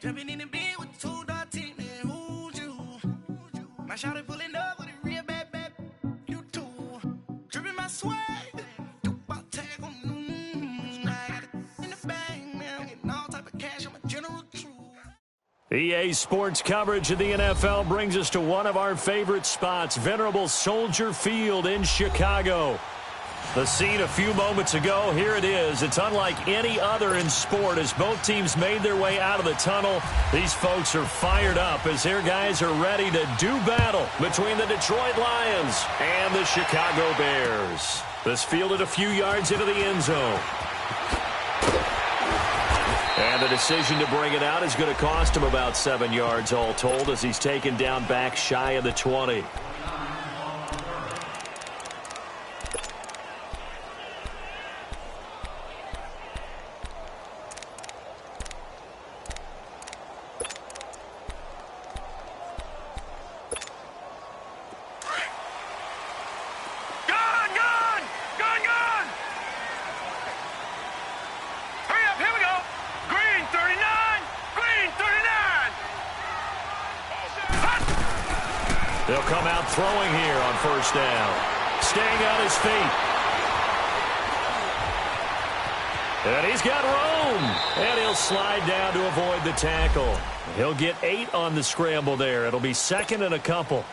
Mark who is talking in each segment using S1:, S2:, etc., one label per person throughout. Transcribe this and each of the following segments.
S1: Jumping in the bed with two dot team, and who's you? My shawty pulling up with a real bad, you too. Dripping my swag, about tag on, I got it in the bag, man. I'm getting all type of cash, I'm a general true.
S2: EA Sports coverage of the NFL brings us to one of our favorite spots, venerable Soldier Field in Chicago. The scene a few moments ago, here it is. It's unlike any other in sport as both teams made their way out of the tunnel. These folks are fired up as their guys are ready to do battle between the Detroit Lions and the Chicago Bears. This fielded a few yards into the end zone. And the decision to bring it out is going to cost him about 7 yards all told as he's taken down back shy of the 20. They'll come out throwing here on first down. Staying on his feet. And he's got room. And he'll slide down to avoid the tackle. He'll get 8 on the scramble there. It'll be second and a couple.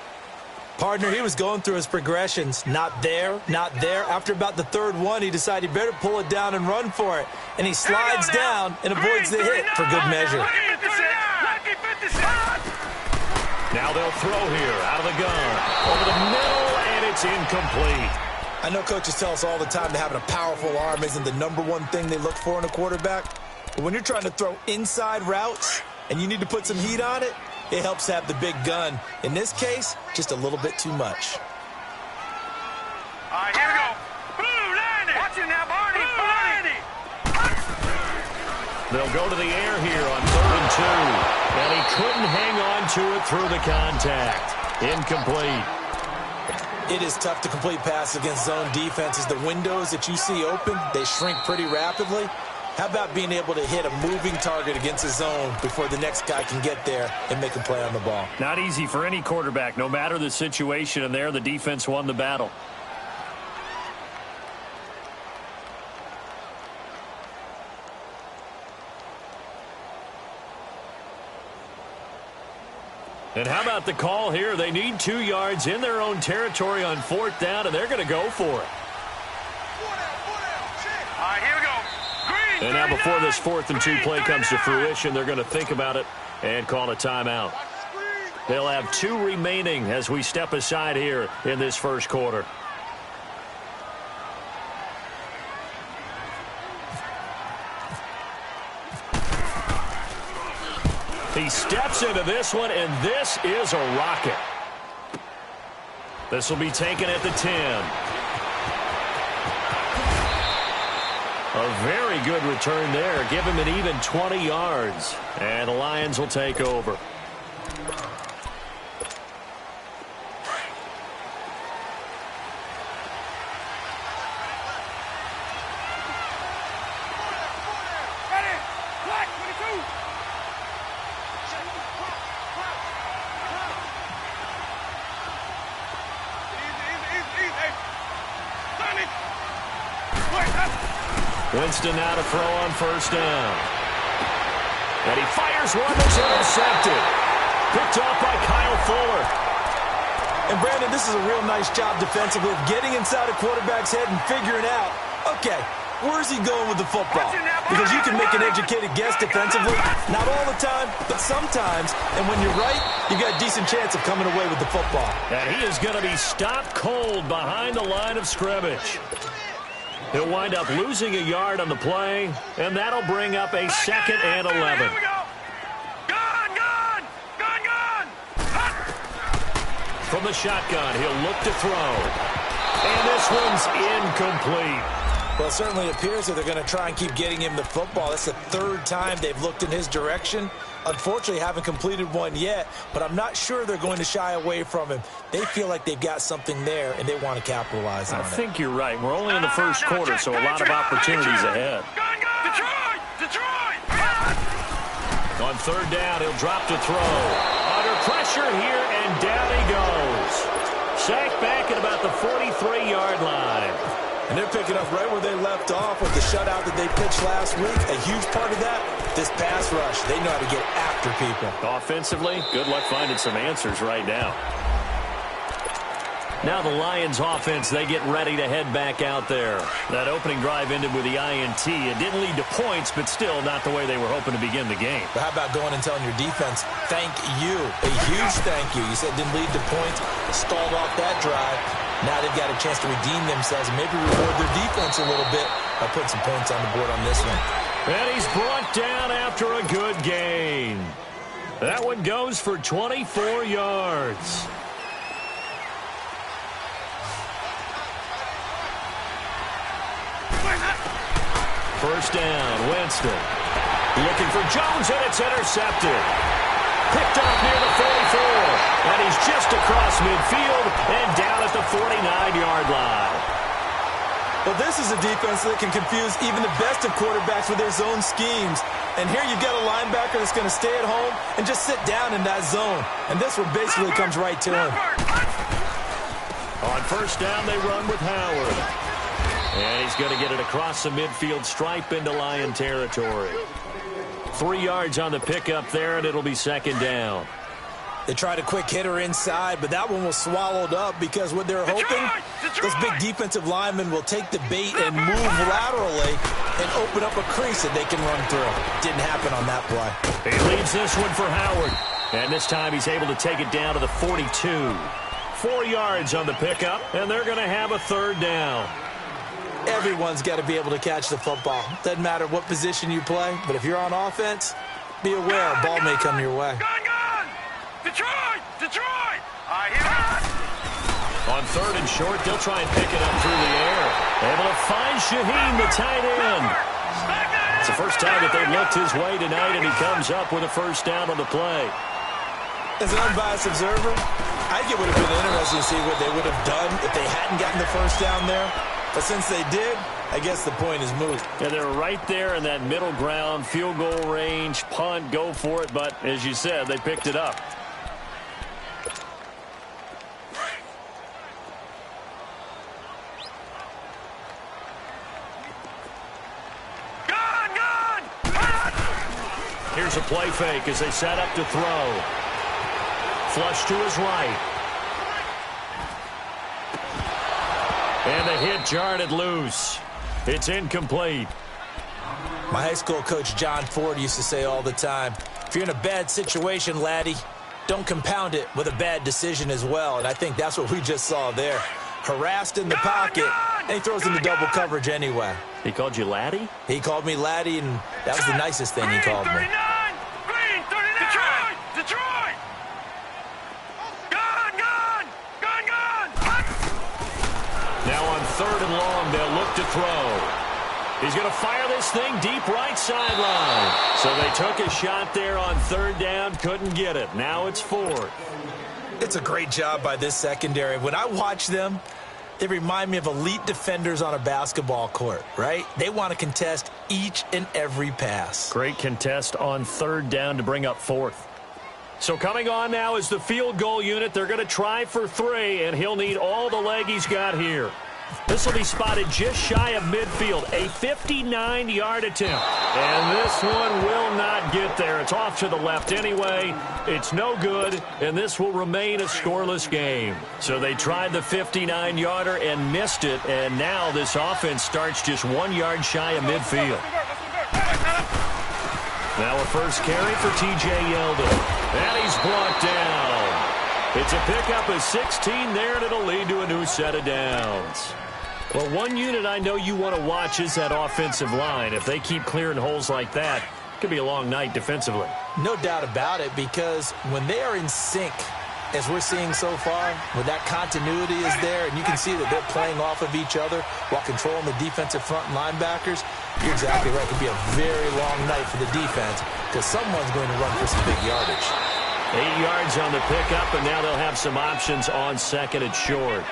S3: Partner, he was going through his progressions. Not there, not there. After about the third one, he decided he better pull it down and run for it. And he slides down and avoids the hit for good measure.
S2: Now they'll throw here out of the gun. Over the middle, and it's incomplete.
S3: I know coaches tell us all the time that having a powerful arm isn't the #1 thing they look for in a quarterback. But when you're trying to throw inside routes and you need to put some heat on it, it helps to have the big gun. In this case, just a little bit too much.
S4: All right, here we go. Blue, line it. Watch it now, Barney. Barney.
S2: They'll go to the air here on 3rd and 2. And he couldn't hang on to it through the contact. Incomplete.
S3: It is tough to complete passes against zone defenses. The windows that you see open, they shrink pretty rapidly. How about being able to hit a moving target against a zone before the next guy can get there and make a play on the ball?
S2: Not easy for any quarterback, no matter the situation. And there, the defense won the battle. And how about the call here? They need 2 yards in their own territory on 4th down, and they're going to go for it.
S4: All right, here we go. Green,
S2: and now before this 4th and 2 play comes to fruition, they're going to think about it and call a timeout. They'll have 2 remaining as we step aside here in this first quarter. He steps into this one, and this is a rocket. This will be taken at the 10. A very good return there. Give him an even 20 yards. And the Lions will take over. Winston now to throw on first down. And he fires one that's intercepted. Picked off by Kyle Fuller.
S3: And Brandon, this is a real nice job defensively of getting inside a quarterback's head and figuring out, okay, where's he going with the football? Because you can make an educated guess defensively. Not all the time, but sometimes. And when you're right, you got a decent chance of coming away with the football.
S2: And he is going to be stopped cold behind the line of scrimmage. He'll wind up losing a yard on the play, and that'll bring up a 2nd and 11. From the shotgun, he'll look to throw. And this one's incomplete.
S3: Well, it certainly appears that they're going to try and keep getting him the football. That's the 3rd time they've looked in his direction. Unfortunately, haven't completed one yet, but I'm not sure they're going to shy away from him. They feel like they've got something there, and they want to capitalize on it.
S2: I think you're right. We're only in the first quarter, so a lot of opportunities ahead.
S4: Detroit! Detroit!
S2: On third down, he'll drop to throw. Under pressure here, and down he goes. Sacked back at about the 43-yard line.
S3: And they're picking up right where they left off with the shutout that they pitched last week. A huge part of that, this pass rush. They know how to get after people.
S2: Offensively, good luck finding some answers right now. Now the Lions offense, they get ready to head back out there. That opening drive ended with the INT. It didn't lead to points, but still not the way they were hoping to begin the game.
S3: But how about going and telling your defense, thank you, a huge thank you. You said it didn't lead to points, stalled off that drive. Now they've got a chance to redeem themselves and maybe reward their defense a little bit by putting some points on the board on this one.
S2: And he's brought down after a good gain. That one goes for 24 yards. First down, Winston. Looking for Jones, and it's intercepted. Picked off near the 44. And he's just across midfield and down at the 49-yard line.
S3: Well, this is a defense that can confuse even the best of quarterbacks with their zone schemes. And here you've got a linebacker that's going to stay at home and just sit down in that zone. And this one basically comes right to him.
S2: On first down, they run with Howard. And he's going to get it across the midfield stripe into Lion territory. 3 yards on the pickup there, and it'll be second down.
S3: They tried a quick hitter inside, but that one was swallowed up because what they're hoping, those big defensive linemen will take the bait and move laterally and open up a crease that they can run through. Didn't happen on that play.
S2: He leaves this one for Howard. And this time he's able to take it down to the 42. 4 yards on the pickup, and they're going to have a third down.
S3: Everyone's got to be able to catch the football. Doesn't matter what position you play, but if you're on offense, be aware a ball may come your way.
S4: Gun! Detroit! Detroit! Here
S2: On third and short, they'll try and pick it up through the air. Able to find Shaheen, the tight end. It's the first time that they've looked his way tonight, and he comes up with a first down on the play.
S3: As an unbiased observer, I think it would have been interesting to see what they would have done if they hadn't gotten the first down there. But since they did, I guess the point is moot.
S2: Yeah, they're right there in that middle ground, field goal range, punt, go for it. But as you said, they picked it up.
S4: Gun!
S2: Here's a play fake as they set up to throw. Flush to his right. And the hit jarred it loose. It's incomplete.
S3: My high school coach, John Ford, used to say all the time, if you're in a bad situation, laddie, don't compound it with a bad decision as well. And I think that's what we just saw there. Harassed in the pocket, and he throws into double coverage anyway.
S2: He called you laddie?
S3: He called me laddie, and that was the nicest thing he called me.
S4: Green 39! Detroit!
S2: Now on third and long, they'll look to throw. He's going to fire this thing deep right sideline. So they took a shot there on third down, couldn't get it. Now it's fourth.
S3: It's a great job by this secondary. When I watch them, they remind me of elite defenders on a basketball court, right? They want to contest each and every pass.
S2: Great contest on third down to bring up fourth. So coming on now is the field goal unit. They're going to try for 3, and he'll need all the leg he's got here. This will be spotted just shy of midfield, a 59-yard attempt. And this one will not get there. It's off to the left anyway. It's no good, and this will remain a scoreless game. So they tried the 59-yarder and missed it, and now this offense starts just 1 yard shy of midfield. Now a first carry for T.J. Yeldon. And he's brought down. It's a pickup of 16 there, and it'll lead to a new set of downs. Well, one unit I know you want to watch is that offensive line. If they keep clearing holes like that, it could be a long night defensively.
S3: No doubt about it, because when they are in sync, as we're seeing so far, when that continuity is there, and you can see that they're playing off of each other while controlling the defensive front and linebackers, you're exactly right. It could be a very long night for the defense because someone's going to run for some big yardage.
S2: 8 yards on the pickup, and now they'll have some options on second and short.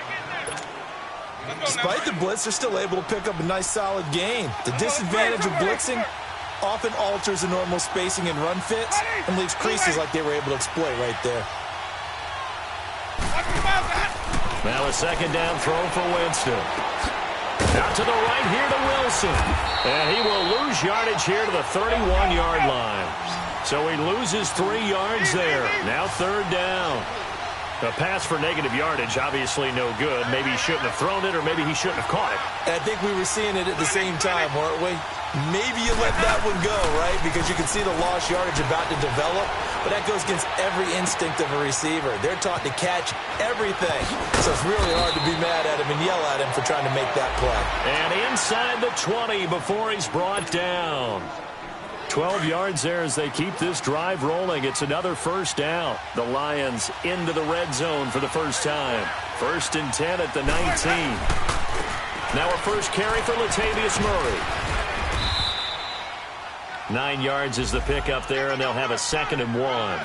S3: Despite the blitz, they're still able to pick up a nice, solid gain. The disadvantage of blitzing, often alters the normal spacing and run fits and leaves creases like they were able to exploit right there.
S2: Now a second down throw for Winston. Out to the right here to Wilson. And he will lose yardage here to the 31-yard line. So he loses 3 yards there. Now third down. A pass for negative yardage, obviously no good. Maybe he shouldn't have thrown it, or maybe he shouldn't have caught it.
S3: And I think we were seeing it at the same time, weren't we? Maybe you let that one go, right? Because you can see the lost yardage about to develop. But that goes against every instinct of a receiver. They're taught to catch everything. So it's really hard to be mad at him and yell at him for trying to make that play. And
S2: inside the 20 before he's brought down. 12 yards there as they keep this drive rolling. It's another first down. The Lions into the red zone for the first time. 1st and 10 at the 19. Now a first carry for Latavius Murray. 9 yards is the pickup there, and they'll have a 2nd and 1.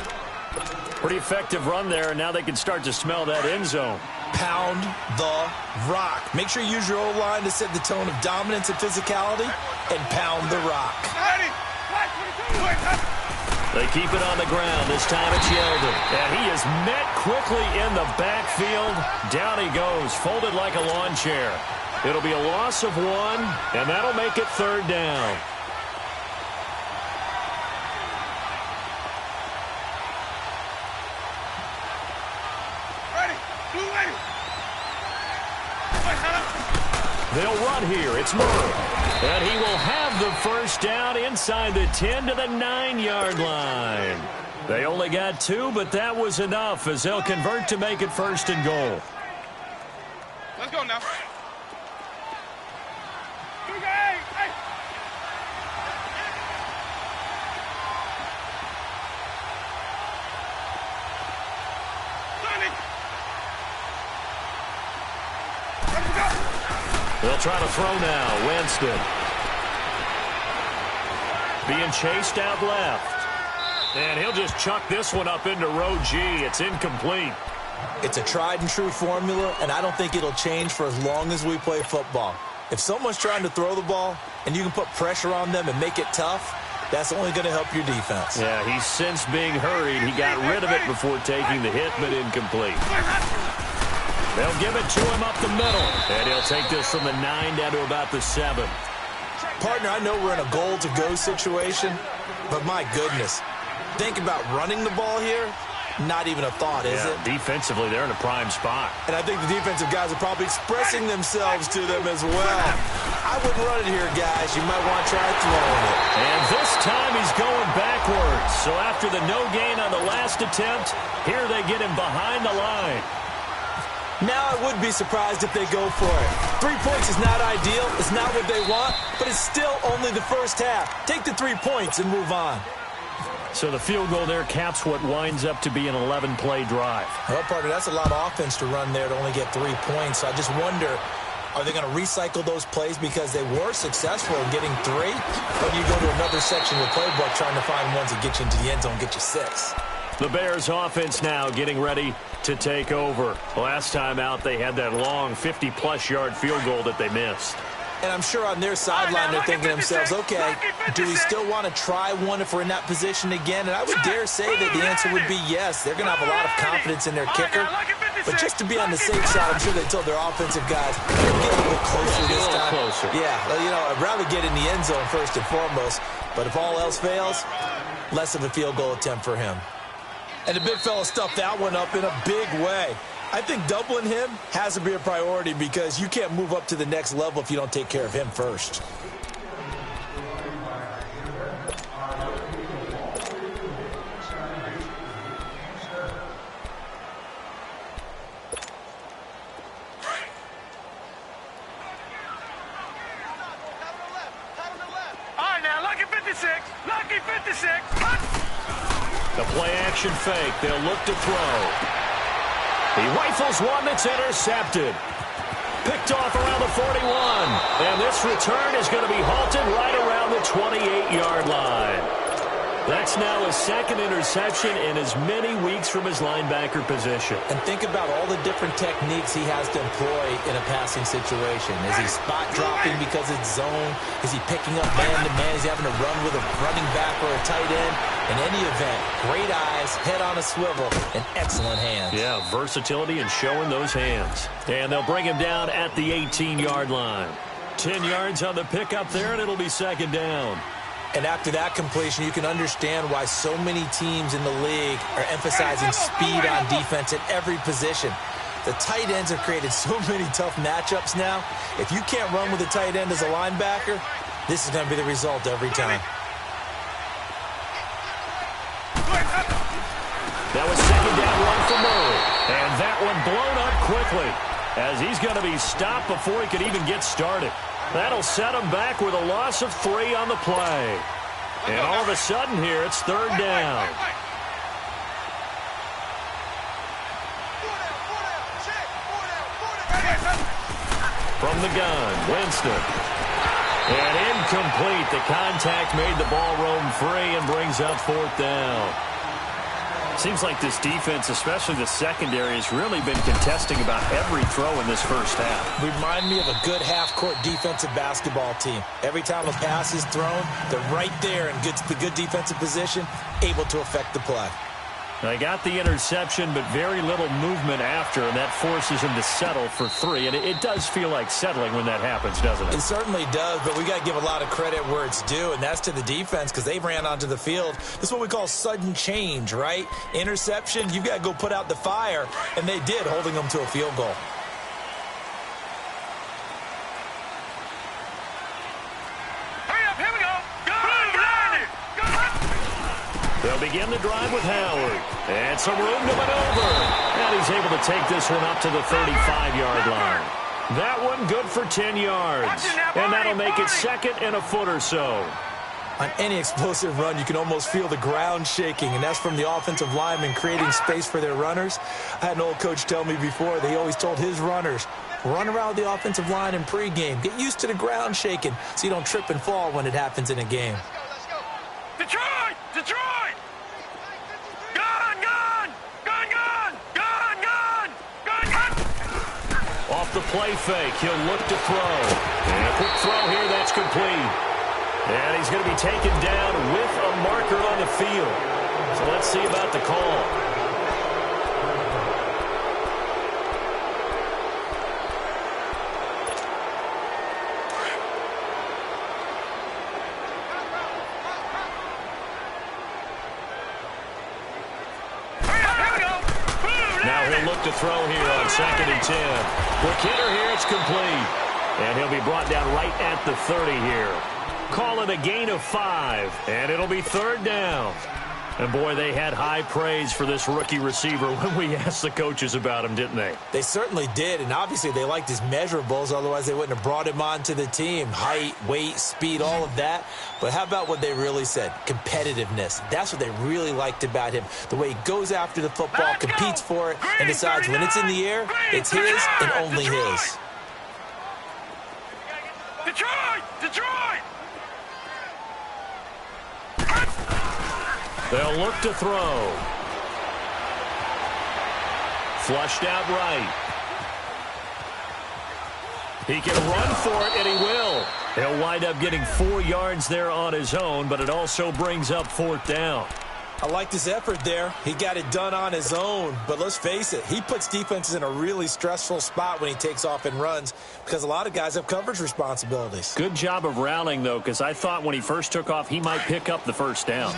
S2: Pretty effective run there, and now they can start to smell that end zone.
S3: Pound the rock. Make sure you use your O-line to set the tone of dominance and physicality, and pound the rock.
S2: They keep it on the ground. This time it's Yeldon. And he is met quickly in the backfield. Down he goes, folded like a lawn chair. It'll be a loss of 1, and that'll make it third down. They'll run here. It's Murray. And he will have the first down inside the 10 to the 9-yard line. They only got 2, but that was enough as they'll convert to make it 1st and goal.
S4: Let's go now.
S2: They'll try to throw now. Winston. Being chased out left. And he'll just chuck this one up into row G. It's incomplete.
S3: It's a tried-and-true formula, and I don't think it'll change for as long as we play football. If someone's trying to throw the ball and you can put pressure on them and make it tough, that's only going to help your defense.
S2: Yeah, he's since being hurried. He got rid of it before taking the hit, but incomplete. They'll give it to him up the middle. And he'll take this from the 9 down to about the 7.
S3: Partner, I know we're in a goal-to-go situation, but my goodness. Think about running the ball here. Not even a thought, is it?
S2: Defensively, they're in a prime spot.
S3: And I think the defensive guys are probably expressing themselves to them as well. I wouldn't run it here, guys. You might want to try throwing it.
S2: And this time he's going backwards. So after the no gain on the last attempt, here they get him behind the line.
S3: Now I would be surprised if they go for it. 3 points is not ideal. It's not what they want, but it's still only the first half. Take the 3 points and move on.
S2: So the field goal there caps what winds up to be an 11-play drive.
S3: Well, partner, that's a lot of offense to run there to only get 3 points. So I just wonder, are they going to recycle those plays because they were successful in getting 3? Or do you go to another section of the playbook trying to find ones that get you into the end zone, get you 6?
S2: The Bears offense now getting ready to take over. Last time out, they had that long 50-plus yard field goal that they missed.
S3: And I'm sure on their sideline they're thinking to themselves, okay, do we still want to try one if we're in that position again? And I would dare say that the answer would be yes. They're going to have a lot of confidence in their kicker. But just to be on the safe side, I'm sure they told their offensive guys, get a little bit closer this time. Yeah, well, you know, I'd rather get in the end zone first and foremost. But if all else fails, less of a field goal attempt for him. And the big fella stuffed that one up in a big way. I think doubling him has to be a priority because you can't move up to the next level if you don't take care of him first.
S4: All right, now, lucky 56. Lucky 56.
S2: The play-action fake. They'll look to throw. He rifles one that's intercepted. Picked off around the 41. And this return is going to be halted right around the 28-yard line. That's now a second interception in as many weeks from his linebacker position.
S3: And think about all the different techniques he has to employ in a passing situation. Is he spot dropping because it's zone? Is he picking up man-to-man? Is he having to run with a running back or a tight end? In any event, great eyes, head on a swivel, and excellent hands.
S2: Yeah, versatility and showing those hands. And they'll bring him down at the 18-yard line. 10 yards on the pickup there, and it'll be second down.
S3: And after that completion, you can understand why so many teams in the league are emphasizing speed on defense at every position. The tight ends have created so many tough matchups now. If you can't run with a tight end as a linebacker, this is going to be the result every time.
S2: That was second down run for Murray. And that one blown up quickly as he's going to be stopped before he could even get started. That'll set him back with a loss of 3 on the play. And all of a sudden here, it's third down. From the gun, Winston. And incomplete. The contact made the ball roam free and brings up fourth down. Seems like this defense, especially the secondary, has really been contesting about every throw in this first half.
S3: Remind me of a good half-court defensive basketball team. Every time a pass is thrown, they're right there in good defensive position, able to affect the play.
S2: They got the interception, but very little movement after, and that forces him to settle for 3. And it does feel like settling when that happens, doesn't it?
S3: It certainly does, but we got to give a lot of credit where it's due, and that's to the defense because they ran onto the field. This is what we call sudden change, right? Interception, you've got to go put out the fire, and they did, holding them to a field goal.
S2: They'll begin the drive with Howard. And some room to maneuver. And he's able to take this one up to the 35-yard line. That one good for 10 yards. And that'll make it second and a foot or so.
S3: On any explosive run, you can almost feel the ground shaking, and that's from the offensive linemen creating space for their runners. I had an old coach tell me before, he always told his runners, run around the offensive line in pregame. Get used to the ground shaking so you don't trip and fall when it happens in a game.
S4: Detroit! Detroit! Gun! Gun! Gun! Gun! Gun! Gun! Gun! Gun!
S2: Off the play fake, he'll look to throw. And a quick throw here, that's complete. And he's going to be taken down with a marker on the field. So let's see about the call. Look to throw here on 2nd and 10. Quick hitter here, it's complete. And he'll be brought down right at the 30 here. Call it a gain of 5, and it'll be third down. And boy, they had high praise for this rookie receiver when we asked the coaches about him, didn't they?
S3: They certainly did, and obviously they liked his measurables, otherwise they wouldn't have brought him onto the team. Height, weight, speed, all of that. But how about what they really said? Competitiveness. That's what they really liked about him. The way he goes after the football, competes for it, and decides when it's in the air, it's his and only his.
S4: Detroit! Detroit!
S2: They'll look to throw. Flushed out right. He can run for it, and he will. He'll wind up getting 4 yards there on his own, but it also brings up fourth down.
S3: I liked his effort there. He got it done on his own. But let's face it, he puts defenses in a really stressful spot when he takes off and runs because a lot of guys have coverage responsibilities.
S2: Good job of rallying, though, because I thought when he first took off, he might pick up the first down.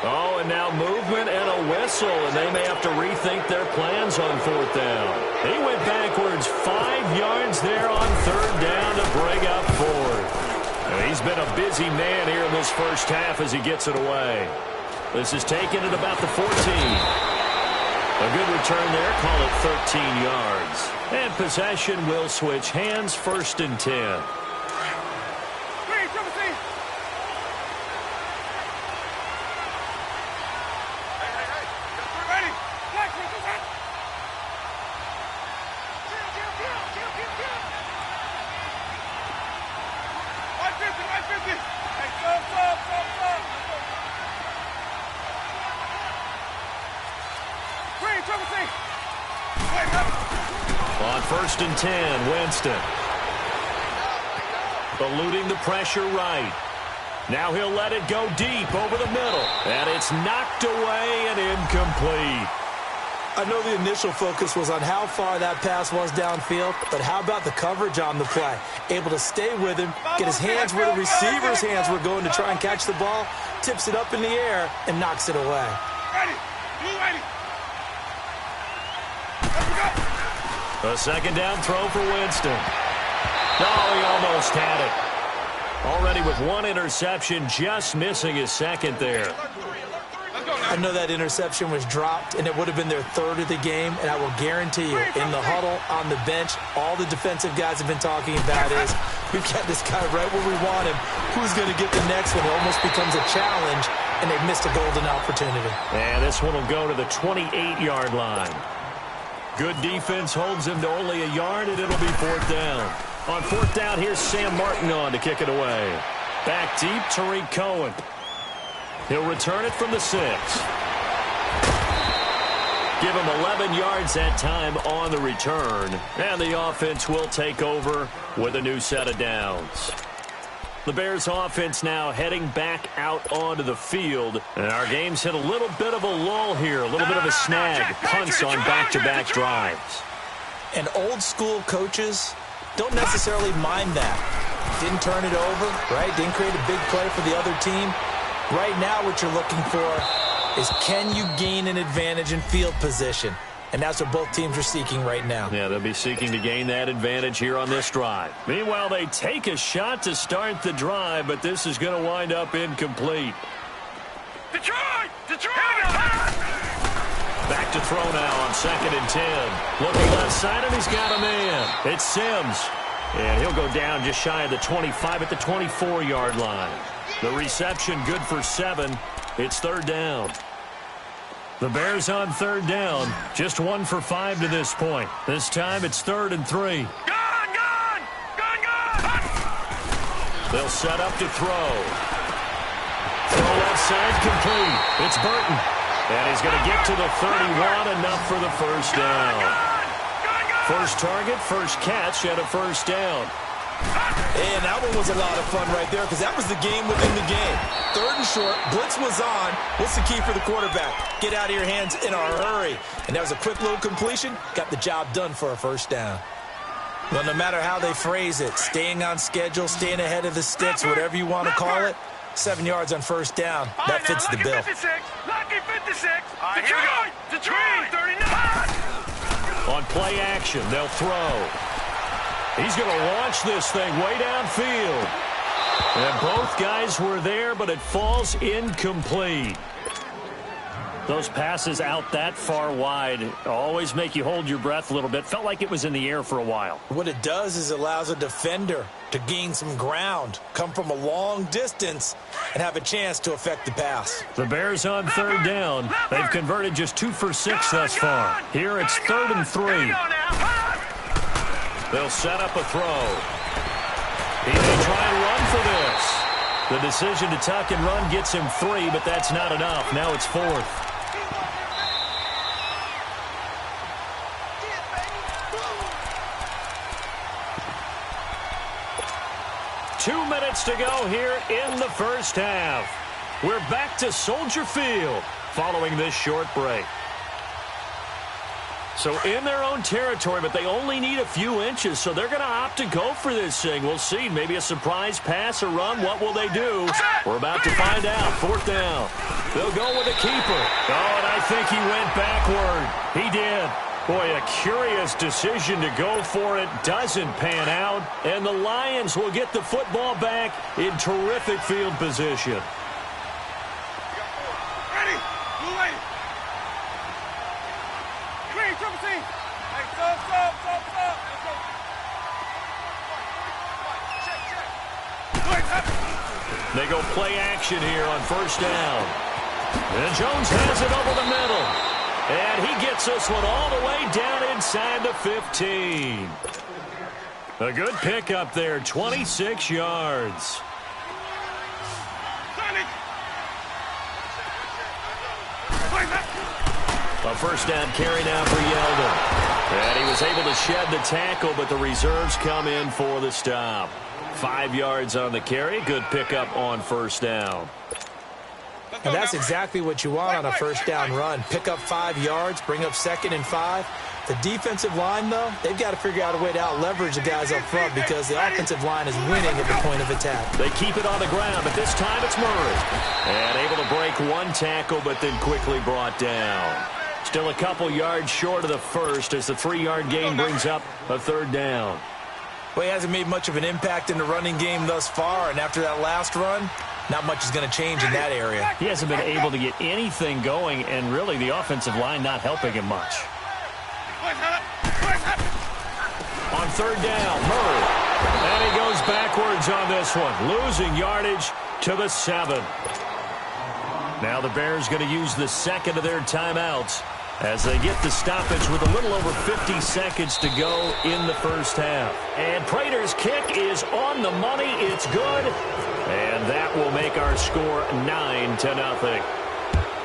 S2: Oh, and now movement and a whistle, and they may have to rethink their plans on fourth down. He went backwards 5 yards there on third down to bring up fourth. And he's been a busy man here in this first half as he gets it away. This is taken at about the 14. A good return there, call it 13 yards. And possession will switch hands, 1st and 10. 1st and 10, Winston. Eluding the pressure right. Now he'll let it go deep over the middle. And it's knocked away and incomplete.
S3: I know the initial focus was on how far that pass was downfield, but how about the coverage on the play? Able to stay with him, get his hands where the receiver's hands were going to try and catch the ball, tips it up in the air, and knocks it away.
S2: A 2nd down throw for Winston. Oh, he almost had it. Already with 1 interception, just missing his 2nd there.
S3: I know that interception was dropped, and it would have been their 3rd of the game, and I will guarantee you, in the huddle, on the bench, all the defensive guys have been talking about is, we've got this guy right where we want him. Who's going to get the next one? It almost becomes a challenge, and they've missed a golden opportunity.
S2: And this one will go to the 28-yard line. Good defense holds him to only a yard, and it'll be 4th down. On 4th down, here's Sam Martin on to kick it away. Back deep, Tariq Cohen. He'll return it from the 6. Give him 11 yards that time on the return. And the offense will take over with a new set of downs. The Bears offense now heading back out onto the field. And our game's hit a little bit of a lull here, a little bit of a snag. Punts on back-to-back drives.
S3: And old school coaches don't necessarily mind that. Didn't turn it over, right? Didn't create a big play for the other team. Right now what you're looking for is, can you gain an advantage in field position? And that's what both teams are seeking right now.
S2: Yeah, they'll be seeking to gain that advantage here on this drive. Meanwhile, they take a shot to start the drive, but this is going to wind up incomplete.
S4: Detroit!
S2: Back to throw now on 2nd and 10. Looking left side, and he's got a man. It's Sims. And he'll go down just shy of the 25 at the 24-yard line. The reception good for 7. It's 3rd down. The Bears on 3rd down. Just 1 for 5 to this point. This time it's 3rd and 3.
S4: Gone!
S2: They'll set up to throw. Throw left side complete. It's Burton. And he's going to get to the 31, enough for the 1st down. First target, first catch, and a 1st down.
S3: And that one was a lot of fun right there, because that was the game within the game. 3rd and short, blitz was on. What's the key for the quarterback? Get out of your hands in a hurry. And that was a quick little completion. Got the job done for a 1st down. Well, no matter how they phrase it, staying on schedule, staying ahead of the sticks, whatever you want to call it, 7 yards on 1st down. That fits the bill.
S4: Lucky 56. Detroit, 39.
S2: On play action, they'll throw. He's going to launch this thing way downfield. And both guys were there, but it falls incomplete. Those passes out that far wide always make you hold your breath a little bit. Felt like it was in the air for a while.
S3: What it does is it allows a defender to gain some ground, come from a long distance, and have a chance to affect the pass.
S2: The Bears on 3rd down. They've converted just 2 for 6 thus far. Here it's 3rd and 3. They'll set up a throw. He may try and run for this. The decision to tuck and run gets him 3, but that's not enough. Now it's 4th. Two minutes to go here in the 1st half. We're back to Soldier Field following this short break. So in their own territory, but they only need a few inches, so they're going to opt to go for this thing. We'll see. Maybe a surprise pass or run. What will they do? We're about to find out. 4th down. They'll go with a keeper. Oh, and I think he went backward. He did. Boy, a curious decision to go for it. Doesn't pan out. And the Lions will get the football back in terrific field position. They go play action here on 1st down. And Jones has it over the middle. And he gets this one all the way down inside the 15. A good pickup there, 26 yards. A first down carry now for Yeldon. And he was able to shed the tackle, but the reserves come in for the stop. 5 yards on the carry. Good pickup on first down.
S3: And that's exactly what you want on a first down run. Pick up 5 yards, bring up 2nd and 5. The defensive line, though, they've got to figure out a way to out-leverage the guys up front because the offensive line is winning at the point of attack.
S2: They keep it on the ground, but this time it's Murray. And able to break 1 tackle, but then quickly brought down. Still a couple yards short of the first as the 3-yard gain brings up a 3rd down.
S3: Well, he hasn't made much of an impact in the running game thus far, and after that last run, not much is going to change in that area.
S2: He hasn't been able to get anything going, and really the offensive line not helping him much. On 3rd down, Murray. And he goes backwards on this one, losing yardage to the 7. Now the Bears going to use the 2nd of their timeouts as they get the stoppage with a little over 50 seconds to go in the first half. And Prater's kick is on the money. It's good. And that will make our score 9-0.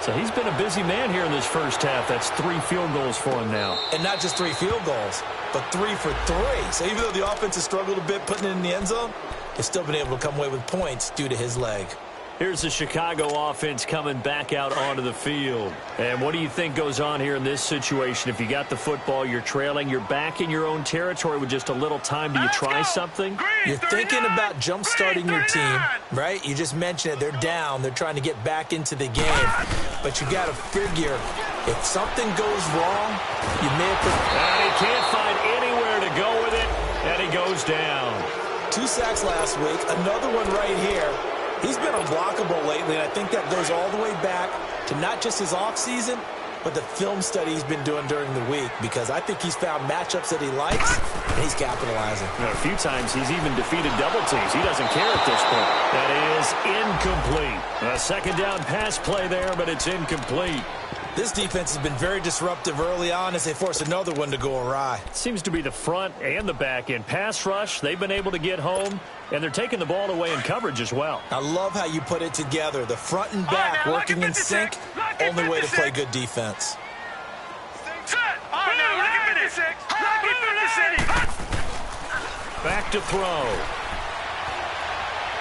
S2: So he's been a busy man here in this first half. That's 3 field goals for him now.
S3: And not just 3 field goals, but 3 for 3. So even though the offense has struggled a bit putting it in the end zone, they've still been able to come away with points due to his leg.
S2: Here's the Chicago offense coming back out onto the field. And what do you think goes on here in this situation? If you got the football, you're trailing, you're back in your own territory with just a little time. Do you try something?
S3: You're thinking about jump-starting your team, right? You just mentioned it. They're down. They're trying to get back into the game. But you got to figure, if something goes wrong, you may have put...
S2: And he can't find anywhere to go with it, and he goes down.
S3: 2 sacks last week, another one right here. He's been unblockable lately, and I think that goes all the way back to not just his offseason, but the film study he's been doing during the week, because I think he's found matchups that he likes, and he's capitalizing.
S2: You know, a few times he's even defeated double teams. He doesn't care at this point. That is incomplete. A 2nd down pass play there, but it's incomplete.
S3: This defense has been very disruptive early on as they force another one to go awry.
S2: It seems to be the front and the back end. Pass rush, they've been able to get home, and they're taking the ball away in coverage as well.
S3: I love how you put it together. The front and back working in sync, only way to play good defense.
S2: Back to throw.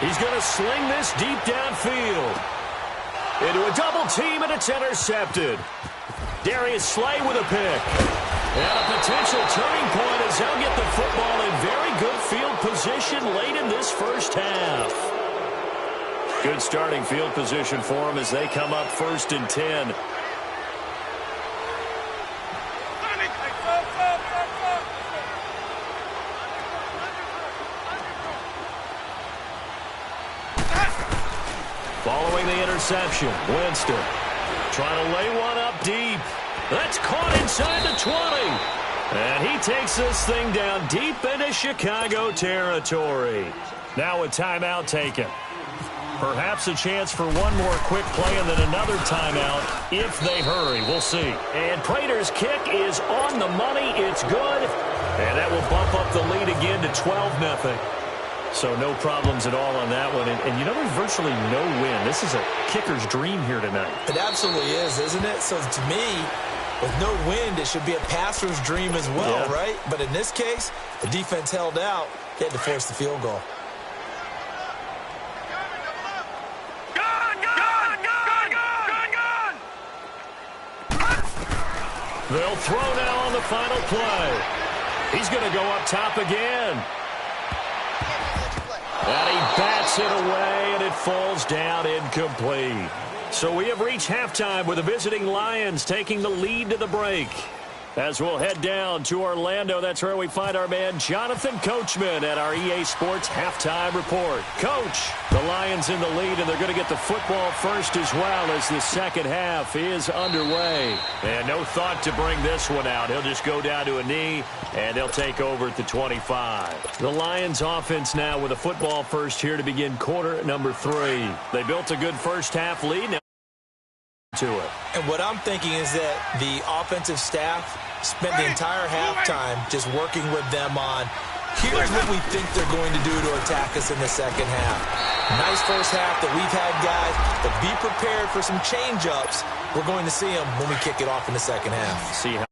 S2: He's going to sling this deep downfield. Into a double team, and it's intercepted. Darius Slay with a pick. And a potential turning point as they'll get the football in very good field position late in this first half. Good starting field position for them as they come up 1st and 10. Following the interception, Winston trying to lay one up deep. That's caught inside the 20. And he takes this thing down deep into Chicago territory. Now a timeout taken. Perhaps a chance for one more quick play and then another timeout if they hurry. We'll see. And Prater's kick is on the money. It's good. And that will bump up the lead again to 12-0. So no problems at all on that one. And you know, there's virtually no win. This is a kicker's dream here tonight.
S3: It absolutely is, isn't it? So to me, with no wind, it should be a passer's dream as well, right? But in this case, the defense held out. They had to force the field goal.
S2: They'll throw now on the final play. He's going to go up top again. And he bats it away, and it falls down incomplete. So we have reached halftime with the visiting Lions taking the lead to the break. As we'll head down to Orlando, that's where we find our man Jonathan Coachman at our EA Sports Halftime Report. Coach, the Lions in the lead, and they're going to get the football first as well as the second half is underway. And no thought to bring this one out. He'll just go down to a knee, and they'll take over at the 25. The Lions offense now with a football first here to begin quarter number 3. They built a good first half lead. Now to it.
S3: And what I'm thinking is that the offensive staff spent the entire halftime just working with them on Here's what we think they're going to do to attack us in the second half. Nice first half that we've had, guys, but be prepared for some change-ups. We're going to see them when we kick it off in the second half.
S2: See how